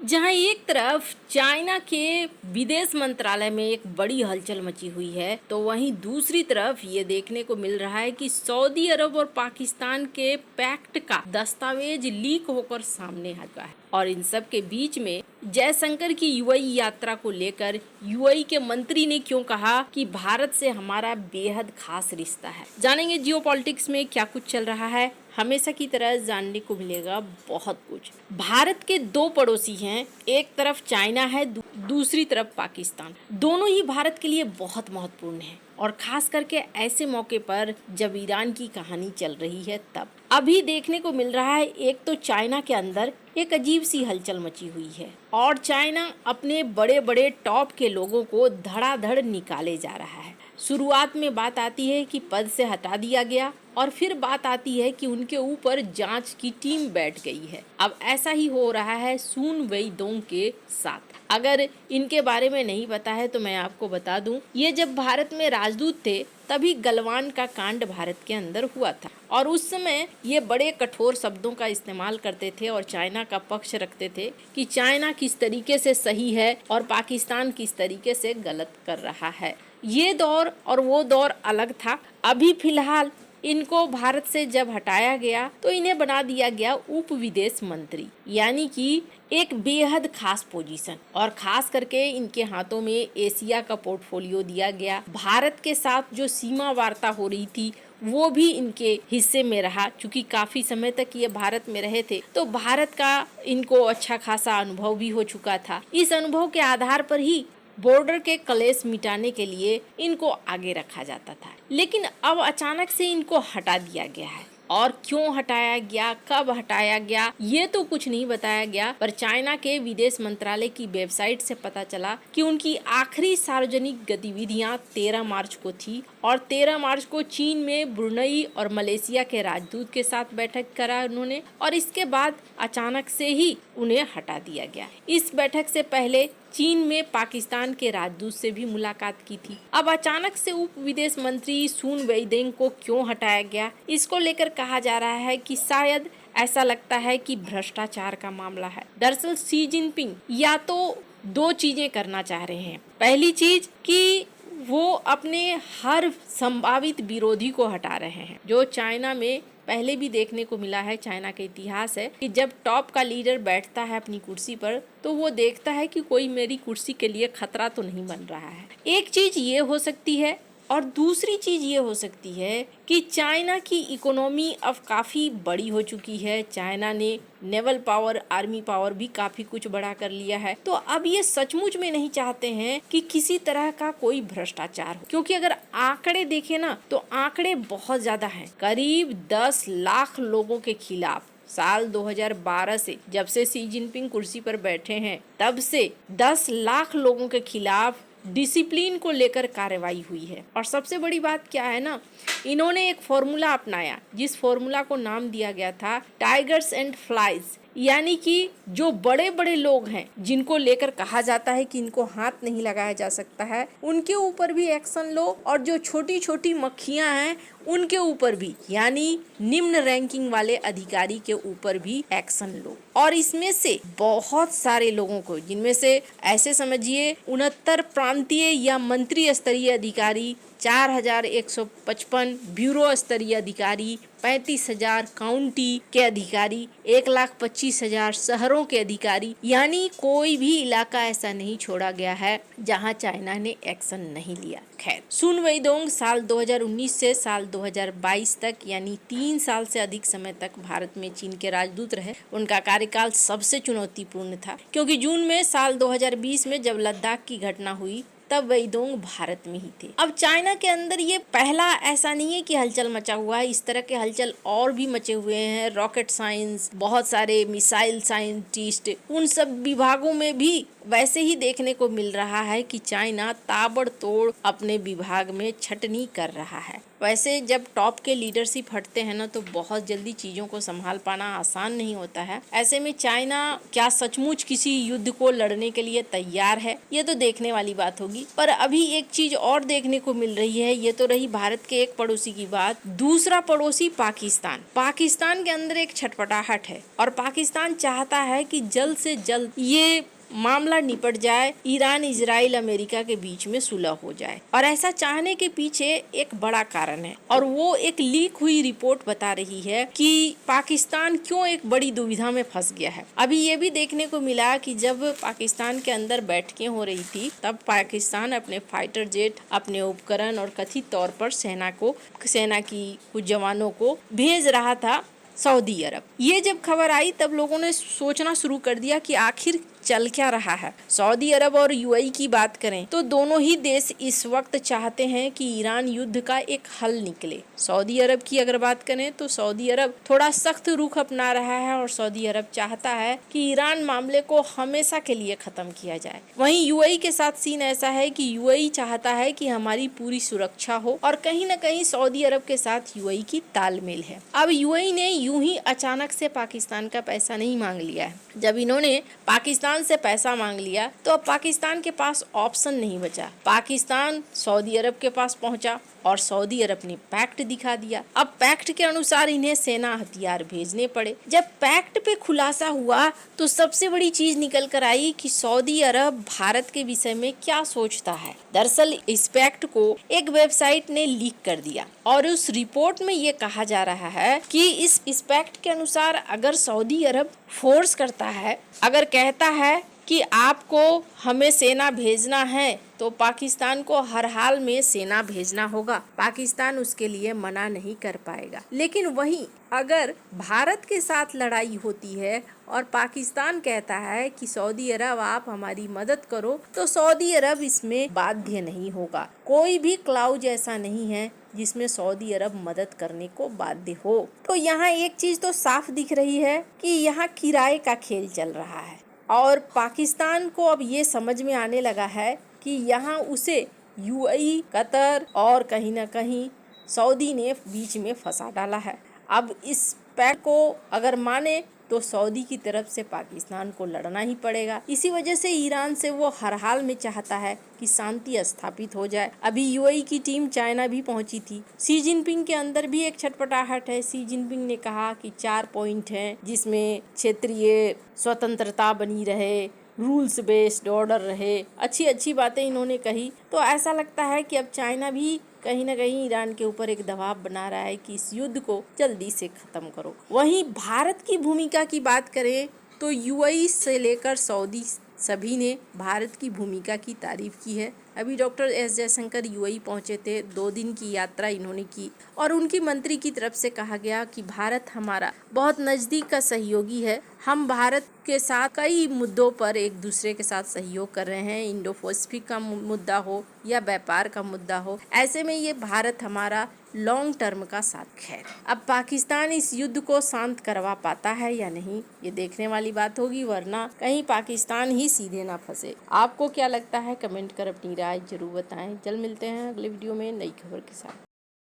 जहां एक तरफ चाइना के विदेश मंत्रालय में एक बड़ी हलचल मची हुई है, तो वहीं दूसरी तरफ ये देखने को मिल रहा है कि सऊदी अरब और पाकिस्तान के पैक्ट का दस्तावेज लीक होकर सामने आ गया है। और इन सब के बीच में जयशंकर की यूएई यात्रा को लेकर यूएई के मंत्री ने क्यों कहा कि भारत से हमारा बेहद खास रिश्ता है। जानेंगे जियोपॉलिटिक्स में क्या कुछ चल रहा है। हमेशा की तरह जानने को मिलेगा बहुत कुछ। भारत के दो पड़ोसी हैं, एक तरफ चाइना है, दूसरी तरफ पाकिस्तान। दोनों ही भारत के लिए बहुत महत्वपूर्ण है, और खास करके ऐसे मौके पर जब ईरान की कहानी चल रही है तब। अभी देखने को मिल रहा है, एक तो चाइना के अंदर एक अजीब सी हलचल मची हुई है, और चाइना अपने बड़े बड़े टॉप के लोगों को धड़ाधड़ निकाले जा रहा है। शुरुआत में बात आती है कि पद से हटा दिया गया, और फिर बात आती है कि उनके ऊपर जांच की टीम बैठ गई है। अब ऐसा ही हो रहा है सुन वेइदोंग के साथ। अगर इनके बारे में नहीं पता है तो मैं आपको बता दूं, ये जब भारत में राजदूत थे तभी गलवान का कांड भारत के अंदर हुआ था, और उस समय ये बड़े कठोर शब्दों का इस्तेमाल करते थे और चाइना का पक्ष रखते थे कि चाइना किस तरीके से सही है और पाकिस्तान किस तरीके से गलत कर रहा है। ये दौर और वो दौर अलग था। अभी फिलहाल इनको भारत से जब हटाया गया तो इन्हें बना दिया गया उप विदेश मंत्री, यानी कि एक बेहद खास पोजीशन, और खास करके इनके हाथों में एशिया का पोर्टफोलियो दिया गया। भारत के साथ जो सीमा वार्ता हो रही थी वो भी इनके हिस्से में रहा। चूंकि काफी समय तक ये भारत में रहे थे तो भारत का इनको अच्छा खासा अनुभव भी हो चुका था। इस अनुभव के आधार पर ही बॉर्डर के कलेश मिटाने के लिए इनको आगे रखा जाता था, लेकिन अब अचानक से इनको हटा दिया गया है। और क्यों हटाया गया, कब हटाया गया, ये तो कुछ नहीं बताया गया। पर चाइना के विदेश मंत्रालय की वेबसाइट से पता चला कि उनकी आखिरी सार्वजनिक गतिविधियां 13 मार्च को थी, और 13 मार्च को चीन में ब्रुनई और मलेशिया के राजदूत के साथ बैठक करा उन्होंने, और इसके बाद अचानक से ही उन्हें हटा दिया गया। इस बैठक से पहले चीन में पाकिस्तान के राजदूत से भी मुलाकात की थी। अब अचानक से उप विदेश मंत्री सुन वेइदोंग को क्यों हटाया गया, इसको लेकर कहा जा रहा है कि शायद ऐसा लगता है कि भ्रष्टाचार का मामला है। दरअसल शी जिनपिंग या तो दो चीजें करना चाह रहे हैं। पहली चीज कि वो अपने हर संभावित विरोधी को हटा रहे हैं, जो चाइना में पहले भी देखने को मिला है। चाइना का इतिहास है कि जब टॉप का लीडर बैठता है अपनी कुर्सी पर तो वो देखता है कि कोई मेरी कुर्सी के लिए खतरा तो नहीं बन रहा है। एक चीज ये हो सकती है, और दूसरी चीज ये हो सकती है कि चाइना की इकोनॉमी अब काफी बड़ी हो चुकी है। चाइना ने नेवल पावर, आर्मी पावर भी काफी कुछ बड़ा कर लिया है। तो अब ये सचमुच में नहीं चाहते हैं कि किसी तरह का कोई भ्रष्टाचार हो, क्योंकि अगर आंकड़े देखें ना तो आंकड़े बहुत ज्यादा हैं। करीब 10 लाख लोगों के खिलाफ साल 2012 से, जब से शी जिनपिंग कुर्सी पर बैठे हैं, तब से 10 लाख लोगों के खिलाफ डिसिप्लिन को लेकर कार्रवाई हुई है। और सबसे बड़ी बात क्या है ना, इन्होंने एक फॉर्मूला अपनाया जिस फॉर्मूला को नाम दिया गया था टाइगर्स एंड फ्लाइज, यानी कि जो बड़े बड़े लोग हैं जिनको लेकर कहा जाता है कि इनको हाथ नहीं लगाया जा सकता है, उनके ऊपर भी एक्शन लो, और जो छोटी छोटी मक्खियां हैं उनके ऊपर भी, यानी निम्न रैंकिंग वाले अधिकारी के ऊपर भी एक्शन लो। और इसमें से बहुत सारे लोगों को, जिनमें से ऐसे समझिए 69 प्रांतीय या मंत्री स्तरीय अधिकारी, 4155 ब्यूरो स्तरीय अधिकारी, 35,000 काउंटी के अधिकारी, 1,25,000 शहरों के अधिकारी, यानी कोई भी इलाका ऐसा नहीं छोड़ा गया है जहां चाइना ने एक्शन नहीं लिया। खैर, सुन वेइदोंग साल 2019 से साल 2022 तक, यानी 3 साल से अधिक समय तक भारत में चीन के राजदूत रहे। उनका कार्यकाल सबसे चुनौतीपूर्ण था, क्योंकि जून में साल 2020 में जब लद्दाख की घटना हुई तब वेइदोंग भारत में ही थे। अब चाइना के अंदर ये पहला ऐसा नहीं है कि हलचल मचा हुआ है, इस तरह के हलचल और भी मचे हुए हैं। रॉकेट साइंस, बहुत सारे मिसाइल साइंटिस्ट, उन सब विभागों में भी वैसे ही देखने को मिल रहा है कि चाइना ताबड़तोड़ अपने विभाग में छटनी कर रहा है। वैसे जब टॉप के लीडरशिप हटते हैं ना तो बहुत जल्दी चीजों को संभाल पाना आसान नहीं होता है। ऐसे में चाइना क्या सचमुच किसी युद्ध को लड़ने के लिए तैयार है, ये तो देखने वाली बात होगी। पर अभी एक चीज और देखने को मिल रही है, ये तो रही भारत के एक पड़ोसी की बात। दूसरा पड़ोसी पाकिस्तान के अंदर एक छटपटाहट है और पाकिस्तान चाहता है कि जल्द से जल्द ये मामला निपट जाए, ईरान, इजराइल, अमेरिका के बीच में सुलह हो जाए। और ऐसा चाहने के पीछे एक बड़ा कारण है और वो एक लीक हुई रिपोर्ट बता रही है कि पाकिस्तान क्यों एक बड़ी दुविधा में फंस गया है। अभी ये भी देखने को मिला कि जब पाकिस्तान के अंदर बैठकें हो रही थी तब पाकिस्तान अपने फाइटर जेट, अपने उपकरण और कथित तौर पर सेना की कुछ जवानों को भेज रहा था सऊदी अरब। ये जब खबर आई तब लोगों ने सोचना शुरू कर दिया कि आखिर चल क्या रहा है। सऊदी अरब और यूएई की बात करें तो दोनों ही देश इस वक्त चाहते हैं कि ईरान युद्ध का एक हल निकले। सऊदी अरब की अगर बात करें तो सऊदी अरब थोड़ा सख्त रुख अपना रहा है और सऊदी अरब चाहता है कि ईरान मामले को हमेशा के लिए खत्म किया जाए। वहीं यूएई के साथ सीन ऐसा है कि यूएई चाहता है कि हमारी पूरी सुरक्षा हो और कहीं न कहीं सऊदी अरब के साथ यूएई की तालमेल है। अब यूएई ने यूं ही अचानक से पाकिस्तान का पैसा नहीं मांग लिया है। जब इन्होंने पाकिस्तान से पैसा मांग लिया तो अब पाकिस्तान के पास ऑप्शन नहीं बचा। पाकिस्तान सऊदी अरब के पास पहुंचा और सऊदी अरब ने पैक्ट दिखा दिया। अब पैक्ट के अनुसार इन्हें सेना हथियार भेजने पड़े। जब पैक्ट पे खुलासा हुआ तो सबसे बड़ी चीज निकल कर आई कि सऊदी अरब भारत के विषय में क्या सोचता है। दरअसल इस पैक्ट को एक वेबसाइट ने लीक कर दिया और उस रिपोर्ट में ये कहा जा रहा है कि इस पैक्ट के अनुसार अगर सऊदी अरब फोर्स करता है, अगर कहता है कि आपको हमें सेना भेजना है तो पाकिस्तान को हर हाल में सेना भेजना होगा। पाकिस्तान उसके लिए मना नहीं कर पाएगा। लेकिन वहीं अगर भारत के साथ लड़ाई होती है और पाकिस्तान कहता है कि सऊदी अरब आप हमारी मदद करो तो सऊदी अरब इसमें बाध्य नहीं होगा। कोई भी क्लाउज ऐसा नहीं है जिसमें सऊदी अरब मदद करने को बाध्य हो। तो यहाँ एक चीज तो साफ दिख रही है कि यहाँ किराए का खेल चल रहा है और पाकिस्तान को अब ये समझ में आने लगा है कि यहाँ उसे यूएई, कतर और कहीं ना कहीं सऊदी ने बीच में फंसा डाला है। अब इस पैक्ट को अगर माने तो सऊदी की तरफ से पाकिस्तान को लड़ना ही पड़ेगा। इसी वजह से ईरान से वो हर हाल में चाहता है कि शांति स्थापित हो जाए। अभी यूएई की टीम चाइना भी पहुंची थी। शी जिनपिंग के अंदर भी एक छटपटाहट है। शी जिनपिंग ने कहा कि 4 पॉइंट हैं जिसमें क्षेत्रीय स्वतंत्रता बनी रहे, रूल्स बेस्ड ऑर्डर रहे, अच्छी बातें इन्होंने कही। तो ऐसा लगता है कि अब चाइना भी कहीं न कहीं ईरान के ऊपर एक दबाव बना रहा है कि इस युद्ध को जल्दी से खत्म करो। वहीं भारत की भूमिका की बात करें तो यूएई से लेकर सऊदी सभी ने भारत की भूमिका की तारीफ की है। अभी डॉक्टर एस जयशंकर यूएई पहुंचे थे, 2 दिन की यात्रा इन्होंने की और उनकी मंत्री की तरफ से कहा गया कि भारत हमारा बहुत नज़दीक का सहयोगी है। हम भारत के साथ कई मुद्दों पर एक दूसरे के साथ सहयोग कर रहे हैं, इंडो पैसिफिक का मुद्दा हो या व्यापार का मुद्दा हो। ऐसे में ये भारत हमारा लॉन्ग टर्म का साथ है। अब पाकिस्तान इस युद्ध को शांत करवा पाता है या नहीं, ये देखने वाली बात होगी, वरना कहीं पाकिस्तान ही सीधे ना फंसे। आपको क्या लगता है? कमेंट कर अपनी राय जरूर बताएं। जल्द मिलते हैं अगले वीडियो में नई खबर के साथ।